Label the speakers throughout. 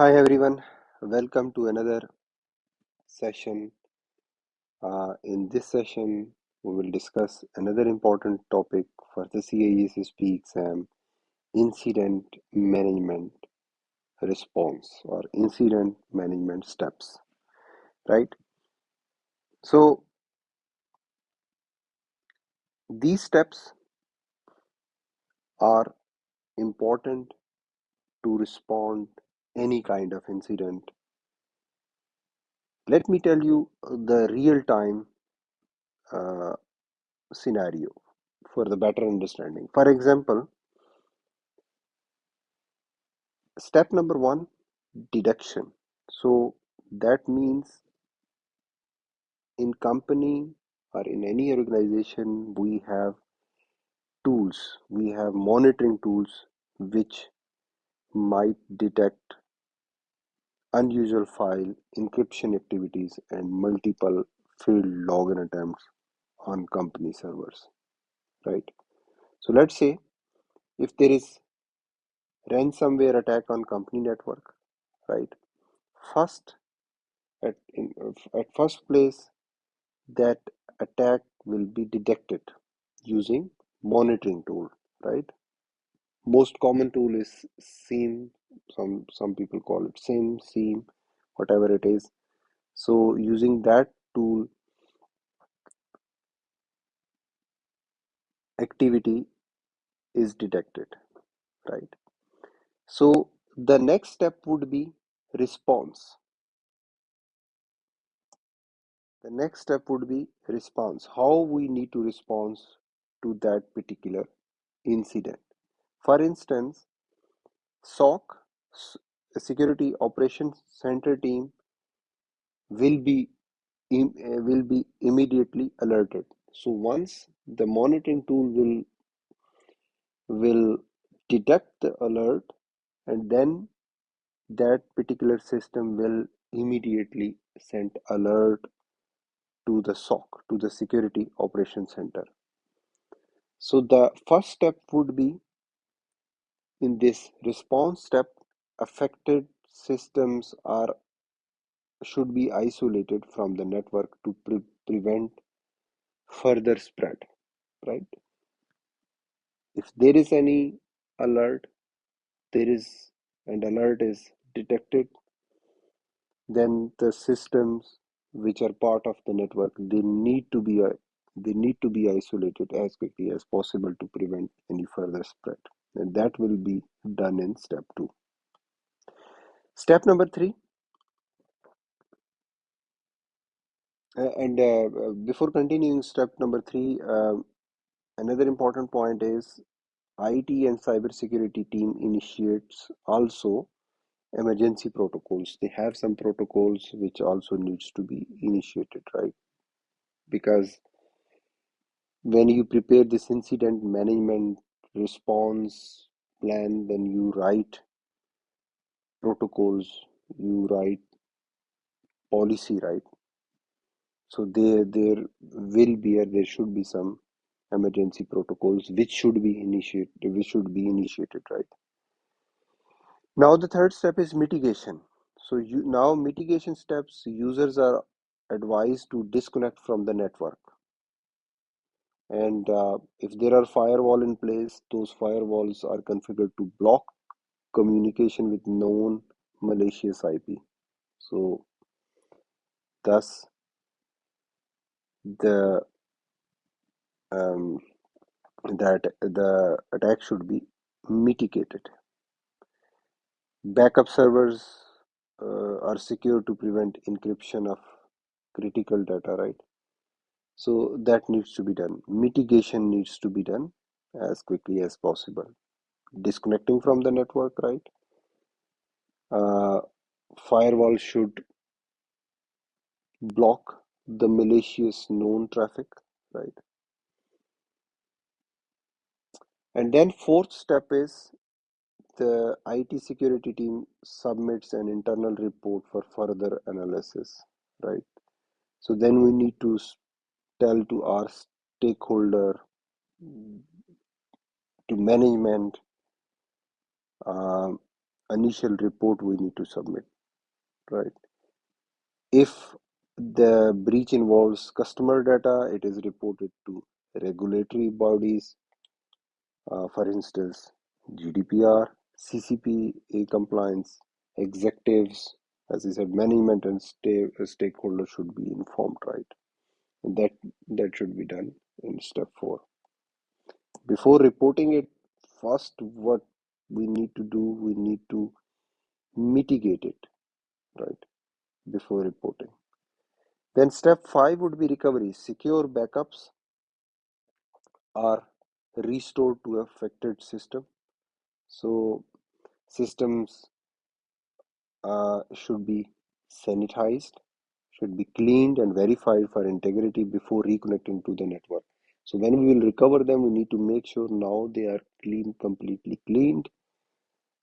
Speaker 1: Hi everyone, welcome to another session. In this session, we will discuss another important topic for the CISSP exam: incident management response or incident management steps. Right? So, these steps are important to respond any kind of incident. Let me tell you the real time uh, scenario for the better understanding. For example, step number one, deduction. So that means in company or in any organization, we have monitoring tools which might detect unusual file encryption activities and multiple failed login attempts on company servers, right? So let's say if there is ransomware attack on company network, right? First, at first place, that attack will be detected using monitoring tool, right? Most common tool is SIEM. Some people call it SIEM, SIEM, whatever it is. So using that tool, activity is detected, right? So the next step would be response. The next step would be response. How we need to respond to that particular incident. For instance, SOC, Security Operations Center team will be will be immediately alerted. So once the monitoring tool will detect the alert, and then that particular system will immediately send alert to the SOC, to the Security Operations Center. So the first step would be in this response step, affected systems are should be isolated from the network to prevent further spread, right? If there is any alert, there is an alert is detected, then the systems which are part of the network, they need to be isolated as quickly as possible to prevent any further spread, and that will be done in step 2. Step number 3, and before continuing step number 3, another important point is IT and cybersecurity team initiates also emergency protocols. They have some protocols which also needs to be initiated, right? Because when you prepare this incident management response plan, then you write protocols, you write policy, right? So there should be some emergency protocols which should be initiated, right? Now the third step is mitigation. So now mitigation steps, users are advised to disconnect from the network. And if there are firewall in place, those firewalls are configured to block communication with known malicious IP. So thus the um, that the attack should be mitigated. Backup servers are secure to prevent encryption of critical data, right? So that needs to be done. Mitigation needs to be done as quickly as possible. Disconnecting from the network, right? Uh, Firewall should block the malicious known traffic, right? And then fourth step is the IT security team submits an internal report for further analysis, right? So then we need to tell to our stakeholder, to management, um, initial report we need to submit, right? If the breach involves customer data, it is reported to regulatory bodies, for instance, GDPR, CCPA compliance, executives, as I said, management and stakeholders should be informed, right? And that should be done in step 4. Before reporting it, first what we need to do, we need to mitigate it, right? Before reporting. Then step 5 would be recovery. Secure backups are restored to affected system. So systems should be sanitized, should be cleaned and verified for integrity before reconnecting to the network. So when we will recover them, we need to make sure now they are completely cleaned,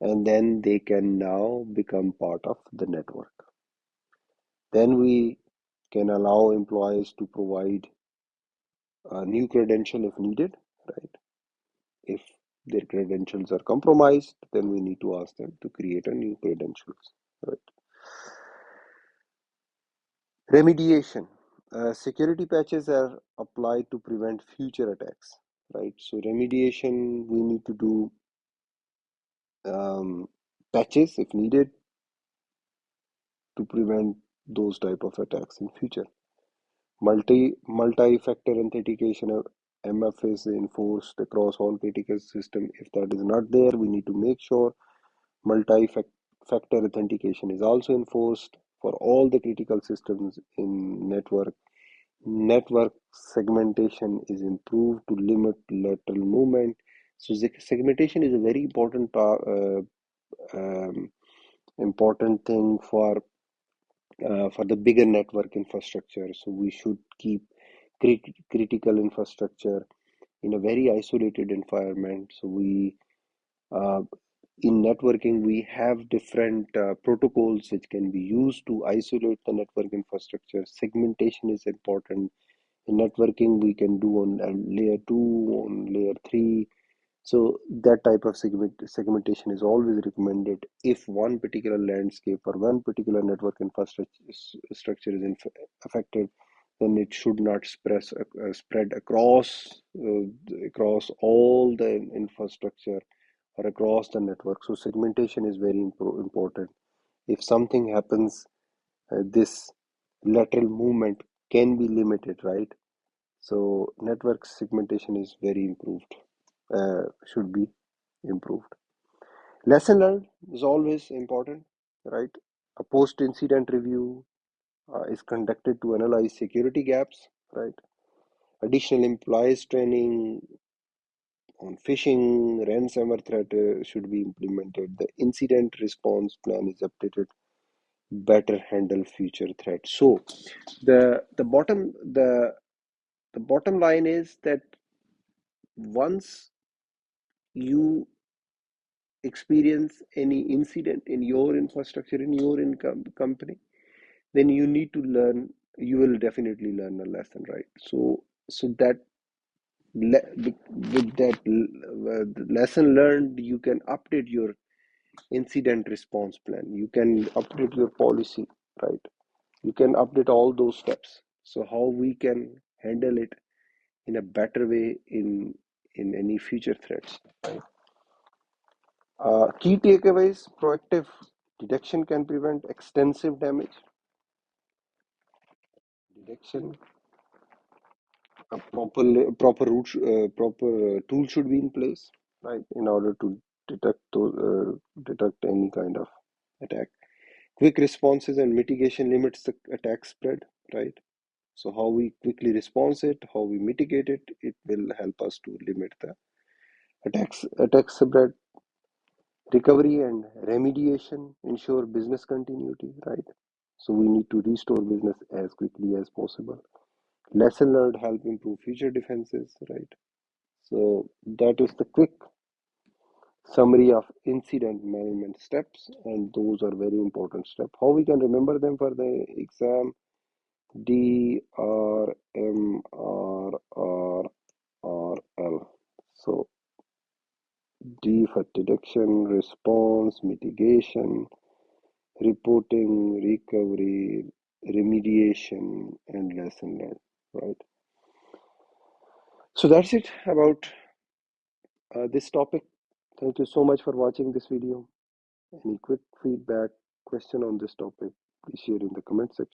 Speaker 1: and then they can now become part of the network. Then we can allow employees to provide a new credential if needed, right? If their credentials are compromised, then we need to ask them to create a new credentials, right? Remediation. Security patches are applied to prevent future attacks, right? So remediation, we need to do patches if needed to prevent those type of attacks in future. Multi-factor authentication of MF is enforced across all critical system. If that is not there, we need to make sure multi-factor authentication is also enforced for all the critical systems in network. Network segmentation is improved to limit lateral movement. So segmentation is a very um, important thing for the bigger network infrastructure. So we should keep critical infrastructure in a very isolated environment. So we uh, in networking we have different protocols which can be used to isolate the network infrastructure. Segmentation is important. In networking, we can do on layer 2, on layer 3. So that type of segmentation is always recommended. If one particular landscape or one particular network infrastructure structure is affected, then it should not spread across all the infrastructure or across the network. So segmentation is very important. If something happens, this lateral movement can be limited, right? So network segmentation is very improved, should be improved. Lesson learned is always important, right? A post-incident review is conducted to analyze security gaps, right? Additional employees training on phishing, ransomware threat should be implemented. The incident response plan is updated, better handle future threats. So the bottom line is that once you experience any incident in your infrastructure, in your income company, then you need to learn, you will definitely learn a lesson, right? So that with that lesson learned, you can update your incident response plan, you can update your policy, right? You can update all those steps, so how we can handle it in a better way in any future threats, right? Key takeaways: proactive detection can prevent extensive damage. Detection, a proper tool should be in place, right, in order to detect any kind of attack. Quick responses and mitigation limits the attack spread, right? So how we quickly respond it, how we mitigate it, it will help us to limit the attack spread. Recovery and remediation ensure business continuity, right? So we need to restore business as quickly as possible. Lesson learned help improve future defenses, right? So that is the quick summary of incident management steps, and those are very important steps. How we can remember them for the exam? D R M R R R L. So defect detection, response, mitigation, reporting, recovery, remediation, and lesson learned, right? So that's it about this topic. Thank you so much for watching this video. Any quick feedback, question on this topic, please share in the comment section.